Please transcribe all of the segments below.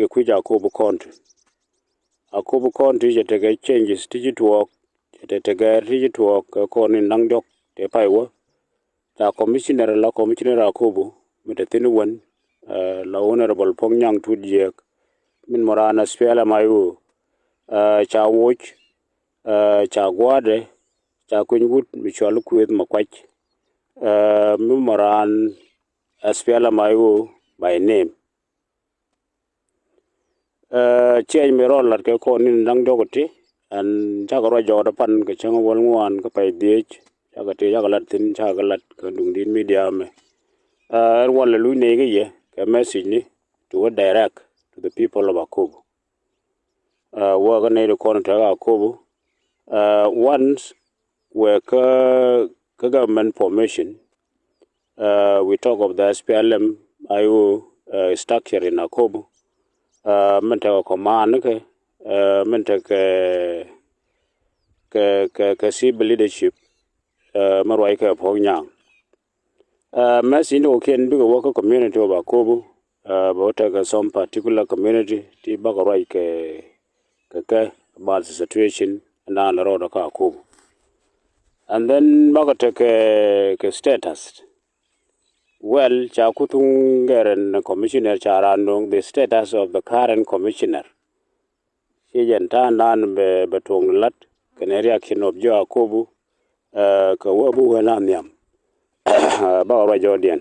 kuja Akobo County. Akobo County jatege changes tiji tuok jatege tiji tuok koni nangdok te paiwa ta commissioner Akobo metathin wan la honorable Nyang tudjek min morana spela mayu cha woch cha gwade cha kungut michol kuet makwach min moran spela mayu by name change me roll lat ke ko ni nang dogoti an chagaro joda pan ke chango wal ngwan ka pai dich chagati chagalat tin chagalat ka dung din media me wala lu ne ge ye ka message ni to direct to the people of Akobo wa ga ne ko ta Akobo once we government formation we talk of the SPLM IO structure in Akobo mental command mental civil leadership marwai ka Nyang masin o ken big work community of Akobo but some particular community ti bagarwai about the situation na la road ka Akobo and then bagata ke status well cha kutung geren commissioner charandong the status of the current commissioner ta nan be betong lat kene reaction of jo Akobo ka wabu wala nyam ba wa jodian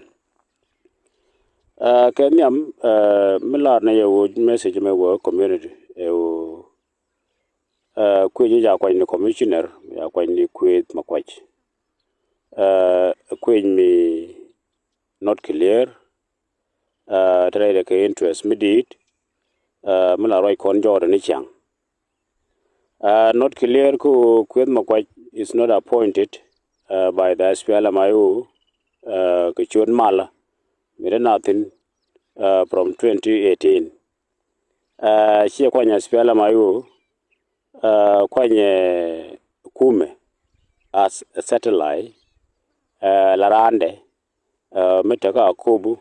ke nyam milar na yo message me wo community yo ku ji ja kwa ni commissioner ya kwa ni kwet makwach ku mi not clear trade ke interest midit milar right kon jordan ni chang not clear ku kwet makwach is not appointed by the SPLMIO Kichun Mala made nothing from 2018 she kwanya SPLMIO kwanye kume as a satellite larande metaka Akobo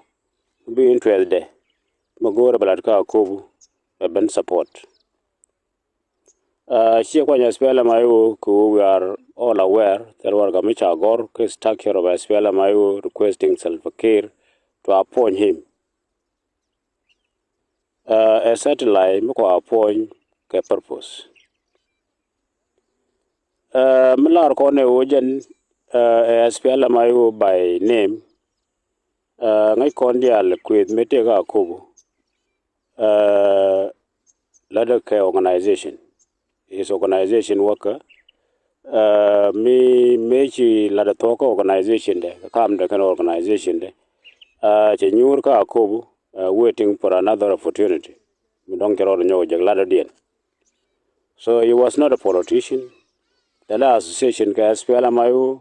be interested magora baladka Akobo ben support she kwanya SPLMIO we are all aware that Wargamicha Gor is structure of SPLMIO requesting self-care to appoint him. A satellite mko appoint ke purpose. Milar kone ojen SPLMIO by name ngai kondial kwet metega Akobo ladder care organization. His organization worker me mechi lada toko organization de kam de kan organization de che nyur ka Akobo waiting for another opportunity we don't get all nyo jag lada dien so he was not a politician the association ka SPLMIO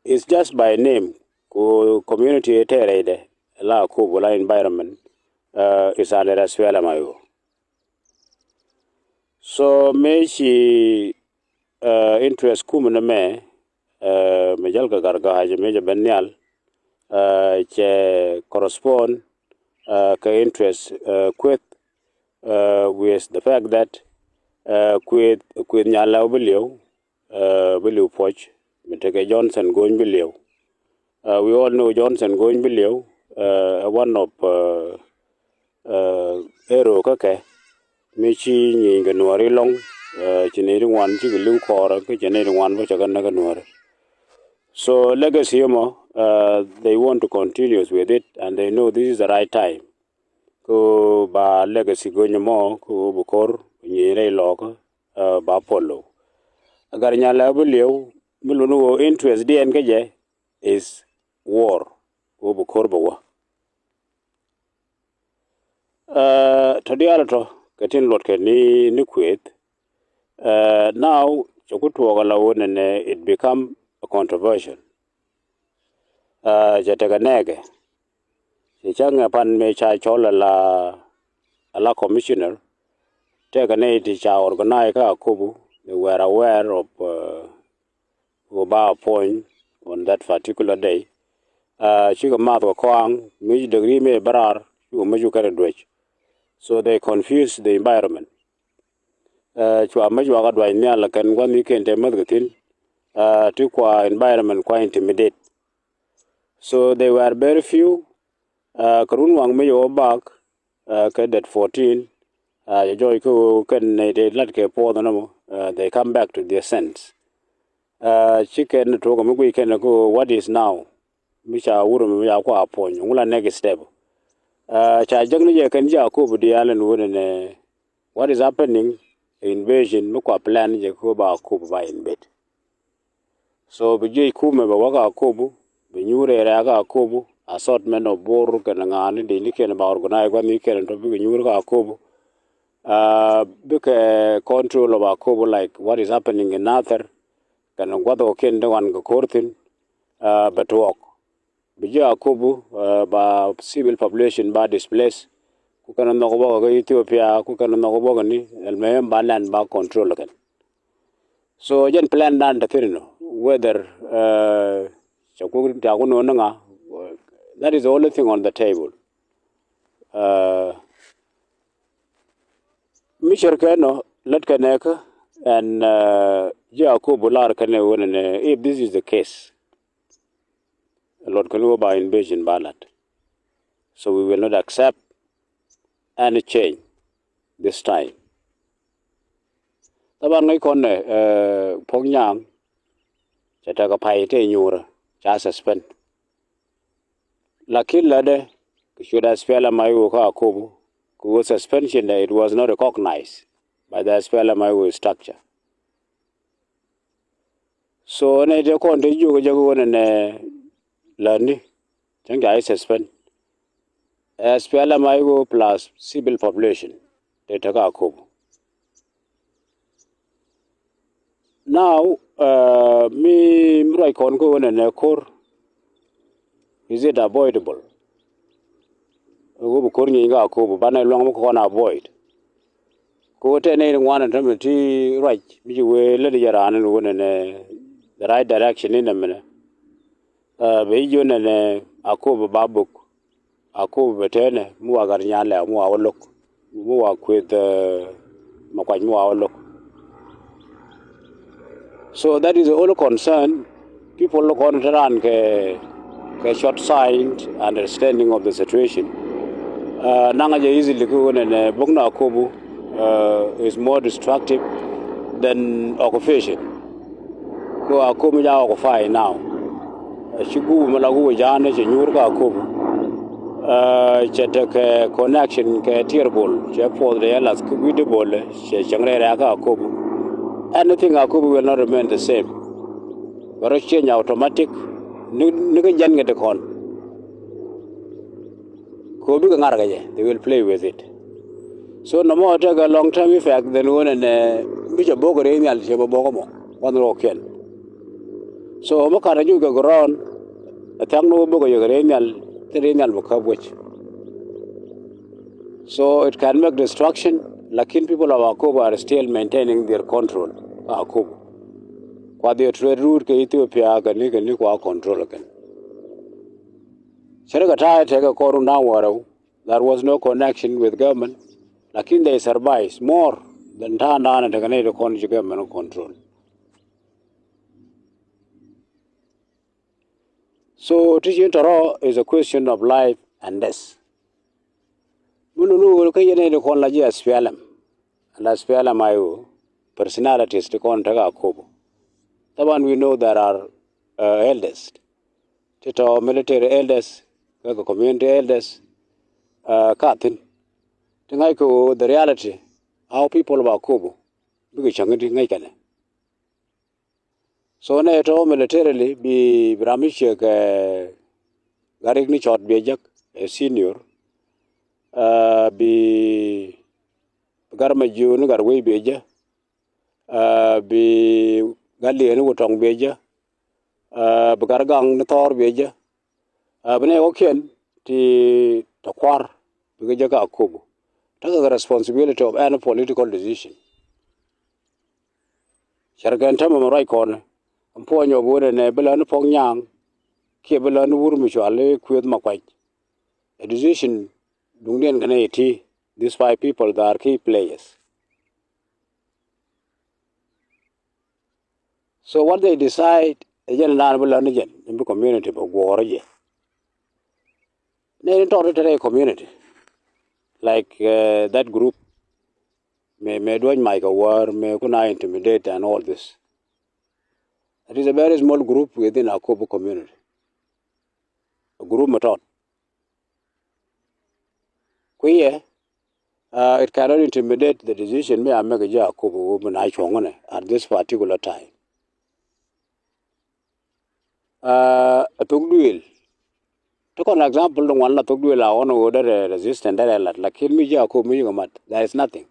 is just by name ko community etere de la Akobo la environment is under SPLMIO. So me she interest kumuna me jalga garga haje me benyal che correspond ka interest with the fact that with nyala bilio poch meteke Johnson going bilio we all know Johnson going bilio one of hero kake Michi nyinga nuari long chineri wan chi gilu kora ke chineri wan bo chagan naga nuari. So legacy they want to continue with it and they know this is the right time. Ko ba legacy go nyamo ko bukor nyere loka ba polo. Agar nyala bulio bulunu interest dien keje is war ko bukor bawa. Tadiarato katin lot ke ni kwet now chokutu wala wonene it become a controversial jatega nege changa pan me cha chola la commissioner tega ne ti cha organize ka Akobo they were aware of about point on that particular day chiga mat wa kwang mi degree me barar chu maju kare dwech. So they confuse the environment. Chwa maju ga dwai ne ala kan wan ni ken te madgatin to kwa environment kwa intimidate. So they were very few. Karun wang me yo back that 14 joy ko kan ne de lat ke po no they come back to their sense. Chicken to go we can go what is now. Misha wuru mi ya kwa apon ngula next step. Cha jagni je kan ja ko bu dialen wona what is happening invasion mo kwa plan je ko ba ko ba in bed. So bi je ku me ba waka ko bu bi nyure ra ga ko bu assortment of bor kan ngani de ni ken ba organize kwa ni ken to bi nyure ga ko bu big control of Akobo, like what is happening in Nather, can what ken the one go courtin, but walk. Bija Akobo, by civil population by displaced, who can know about Ethiopia, who can know about any, and may land back control again. So, again, plan down the Firino, whether that is the only thing on the table. Misher Kano, let Kaneka, and Jacob Bular Kane, if this is the case, Lord Kanuba invasion ballot. So we will not accept any change this time. Taban ngai konne Pyongyang chataka paite nyura cha suspend. Lakin lade should spell my Akobo. Suspension it was not recognized by the SPLMIO structure. So ne de kon de jugo jago ne lani tanga I suspend SPLMIO plus civil population they take Akobo. Now me mrai kon go ne kor is it avoidable? Go kor ni ga Akobo bana long ko na avoid. Ko tene one time ti right bi we le yara an won ne the right direction in a minute be jo ne Akobo babuk Akobo betene mu agar nyale mu awlok mu akwet makwaj mu awlok. So that is the only concern. People look on around ke short sight understanding of the situation. Nanga je easily go ne bugna Akobo is more destructive than occupation. Ko Akobo ja occupy now. Shigu malagu jana je nyurga Akobo. Chete connection ke tearbol che for the elas kuidebol che changre raga Akobo. Anything Akobo will not remain the same. But change automatic. Niga jan get the con. Ko bi ngarga they will play with it. So no more take a long term effect than one and which a bogger in al sheba bogomo one roken. So Mokara you go around a tango bogo yagrenal terrenal vocabwich. So it can make destruction. Lakin people of Akobo are still maintaining their control. Akobo. Kwa their trade route ke Ethiopia can you control again. Serigata take a corner now. There was no connection with government. Lakin they survive more than Tana and Taganado Conjugate government control. So teaching Taro is a question of life and death. Mululu Kayane con la Spialam and la Spialamayo personalities to contact Akobo. The one we know there are elders. Tito military elders, community elders, Katin. The reality, how people of Akobo, so NATO militarily be Bramishek Garigni Chot Bejak, a senior, be Garmaju Nugarway Beja, be Gali and Wutong Beja, Begargang Nator Beja, Bene Okian, the Takwar, Bejaga Akobo. Take the responsibility of any political decision. Shargan Tamam right corner, and point your wood and Ebola and Pyongyang, kebelan wur mutual kwet makwaj a decision dungden gane ti these 5 people that are key players. So what they decide again na belan again in the community but war je ne to community like that group may doing my war may kuna intimidate and all this. It is a very small group within our Akobo community. A group method. It cannot intimidate the decision me I make a Akobo woman I chongone at this particular time. A tugduil. Take an example, the one that tugduil I want to order resistant that like kill me Akobo. There is nothing.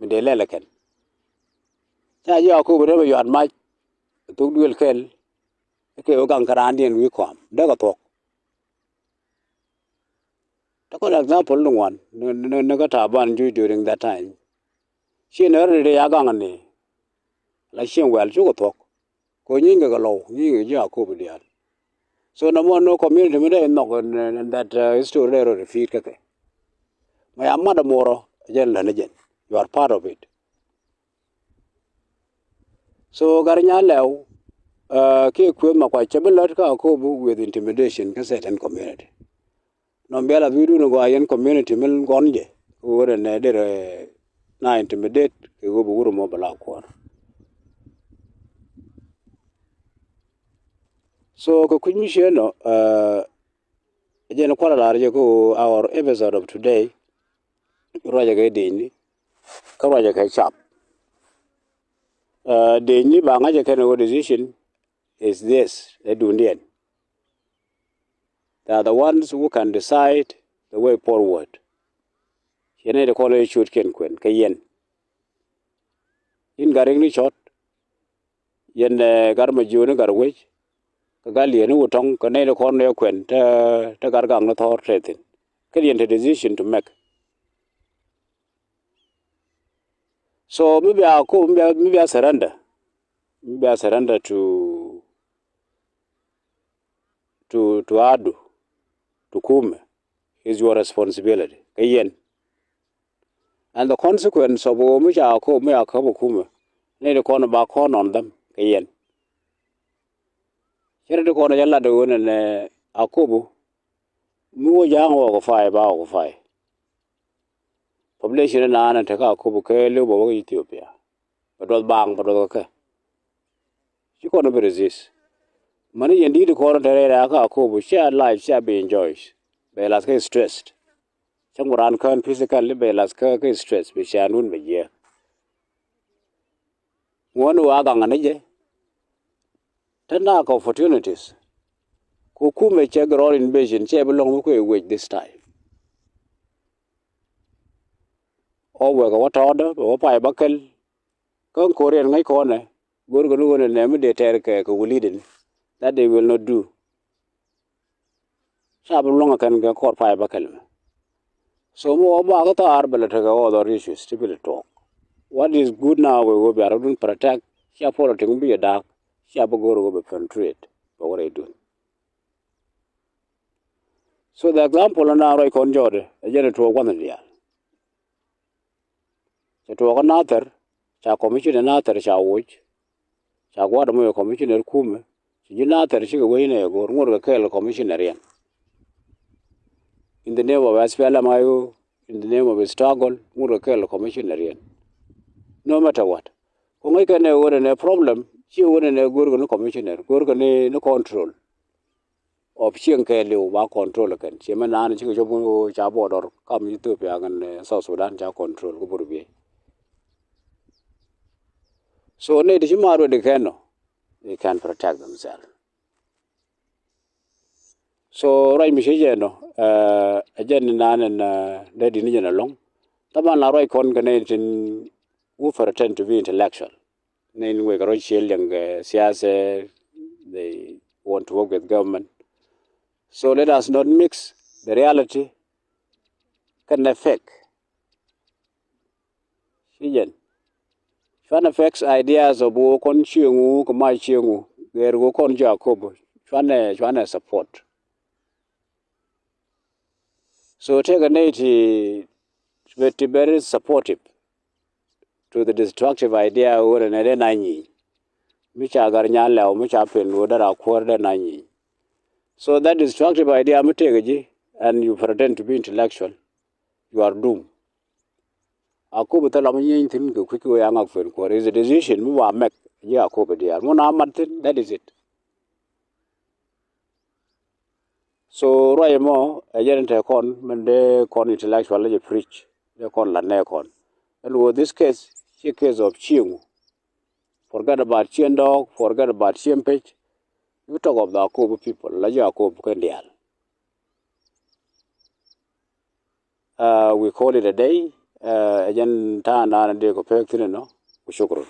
Me de leleken. Ja Akobo whatever you admire. Tugduil kel. Okay, ogang karandi and we come. Daga talk. Take an example, the one no got a ban during that time. She never really agangani. Like she well, you talk. Ko nyinga galo, nyinga Akobo dial. So no more no community me no and that story there repeat kake. My amada moro again and again. You are part of it. So garinya lew ke kwe makwa chabelat ka Akobo with intimidation ka certain community. No bela vidu no go ayen community mil gonje. Ore ne dere na intimidate ke go buguru mo bala kwar. So ko kunyi no again kwala larje ko our episode of today roja ga deni ka roja ka chap deni ba ngaje kan decision is this edundian. They are the ones who can decide the way forward. Yene de college shoot ken kwen kayen. In garing ni shot yen garma june garwej ka gali ne utong ka ne de corner kwen ta gargang na thor tretin. Kadian the decision to make. So maybe I surrender. Maybe I surrender to Adu, to Kume, is your responsibility. Kayen. And the consequence of which I call me a Akobo Kume, need to corner back on them. Kayen. Here the corner yalla the one and Akobo, Mu young or 5 hours 5. Population in Anna and take Akobo Kelu Ethiopia. But was bang, but okay. You can't resist. Money indeed the corner Akobo, share life, share be enjoys. Belas get stressed. Some run can physically belas get stressed, which I don't be here. One who agang an age. Ten opportunities. Kukume check all invasion, check belong with this time. Or what order, or pie buckle. Come Korean my corner. Go to and name the terror will lead that they will not do. Sharp longer can get caught pie buckle. So more about other issues to talk. What is good now we will be able to protect. She politics be a dark. She go to penetrate. But what I do. So the example now I conjured a general one of the year. So to another, shall commission another shall watch. Shall go to commissioner Kume. She not she away in a go more a commissioner. In the name of SPLMIO, in the name of a struggle, Murakel commissioner. No matter what. When I can a problem, she wouldn't a good commissioner, good no control of Chiang Kelu, one control again. She man and Chicago Chabod or come Ethiopia and South Sudan control Guburbi. So, Native Shimaru they can protect themselves. So right Michijano, again nan and Daddy Nijan along. Taman la right con who for attend to be intellectual. Then we got shield and siasa, they want to work with government. So let us not mix the reality can affect. Shijan. Fan affects ideas of work on Chiungu, Kamai Chiungu, there go con Jacob. chwane support. So take a native very supportive to the destructive idea or an nani. Micha garnyala or micha pen woda a quarter nani. So that destructive idea mutaji and you pretend to be intellectual, you are doomed. Akobo talamunyin thin go quickly yang up for is a decision we will make. Yeah, Akobo dear. Mona Martin, that is it. So Royamo, a gent a con, when they con intellectual preach, they con la necon. And with this case, a case of Chiang. Forget about Chien dog, forget about Chien page. You talk of the Akobo people, like Akobo Kendial. We call it a day. A gent tan and they go pay, no, we shukru.